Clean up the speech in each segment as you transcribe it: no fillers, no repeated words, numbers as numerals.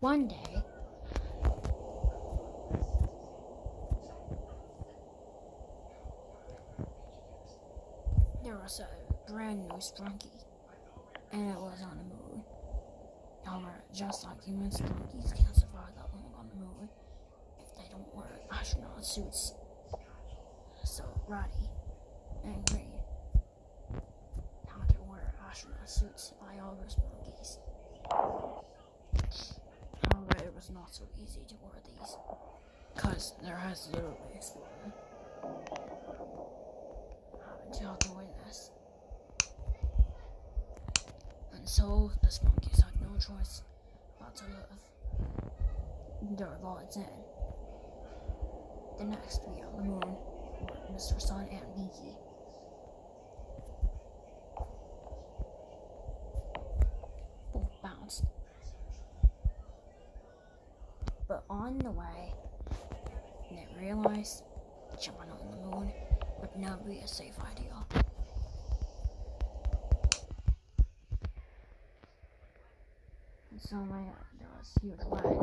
One day, there was a brand new Sprunki, and it was on the moon. However, just like human sprunkis can't survive that long on the moon if they don't wear astronaut suits. So Roddy and Green had to wear astronaut suits by all their sprunkis. However, it was not so easy to wear these, because there has literally exploded. Until doing this. And so the sprunkis had no choice but to live their lives in. The next to be on the moon were Mr. Sun and Pinky. Both bounced. But on the way, they realized jumping on the moon would not be a safe idea. And so there was huge rain.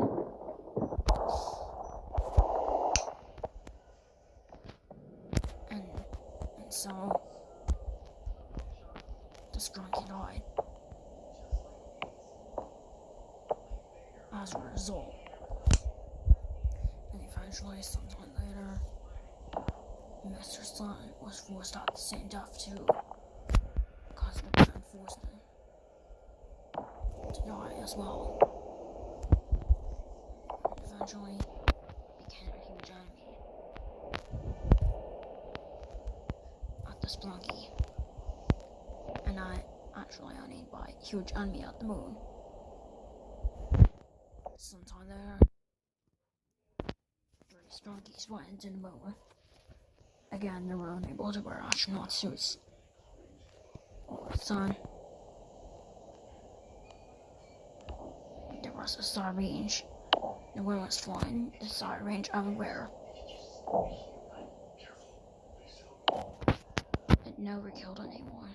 And so the Sprunki died as a result. And eventually, sometime later, Mr. Sun was forced out the same death too, because the parent forced him to die as well. And eventually became a huge enemy at the Sprunki, and actually only by huge enemy at the moon. Sometime later, 3 Sprunkis went into the moon. Again, they were unable to wear astronaut suits. All of a sudden, there was a star range. The wind was flying the star range everywhere. It never killed anyone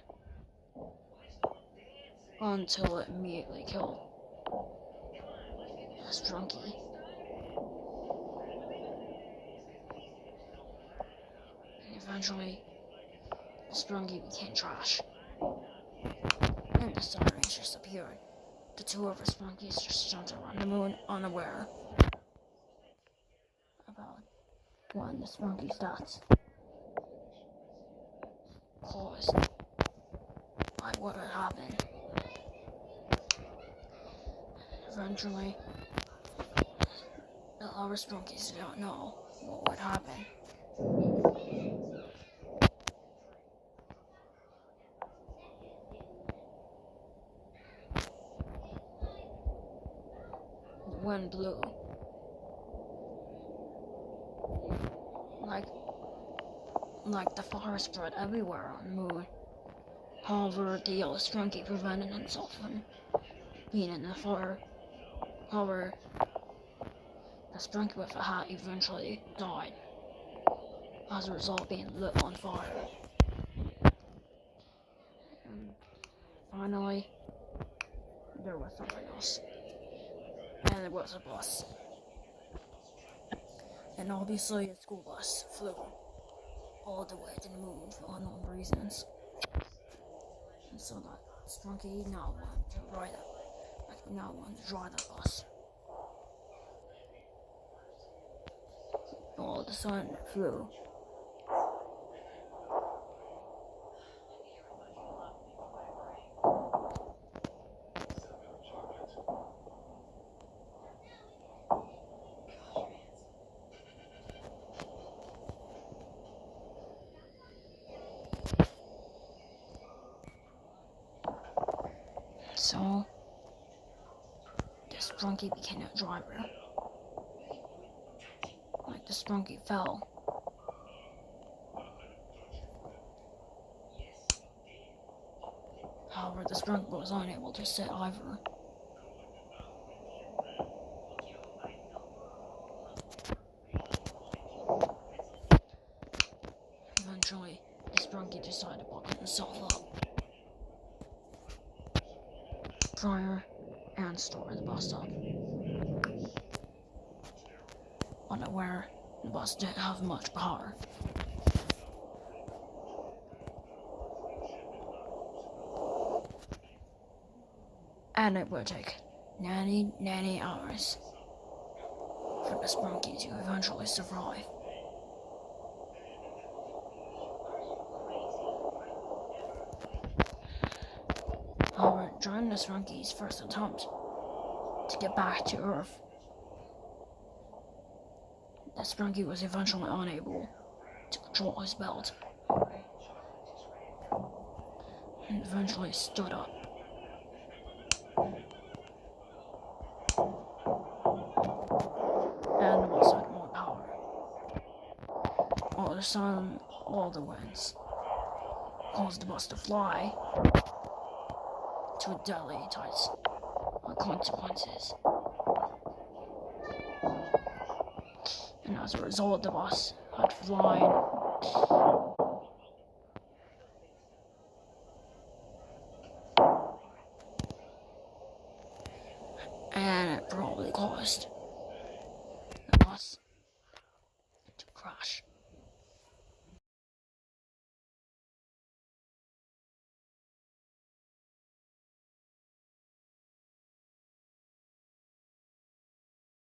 until it immediately killed a Sprunki. Eventually, the Sprunki became trash, and the star range disappeared. The 2 other Sprunkis just jumped around the moon, unaware about when the Sprunki's deaths caused by what had happened. Eventually, the other Sprunkis don't know what would happen. The wind blew like the fire spread everywhere on the moon. However, the yellow Sprunki prevented himself from being in the fire. However, the Sprunki with a hat eventually died as a result being lit on fire. And finally, there was something else. And it was a bus. And obviously a school bus flew all the way to the moon for unknown reasons. And so that Sprunki now wanted to ride it. Now wanted to drive that bus. All of a sudden it flew. So, the Sprunki became a driver. Like the Sprunki fell. However, the Sprunki was unable to sit either. Eventually, the Sprunki decided to buckle himself up prior and store at the bus stop. unaware the bus didn't have much power. And it would take 90 hours for the Sprunki to eventually survive. However, during the Sprunki's first attempt to get back to Earth, the Sprunki was eventually unable to control his belt and eventually stood up. And the bus had more power. All of a sudden, all the winds caused the bus to fly to deadly heights with consequences. And as a result, the bus had flying and it probably caused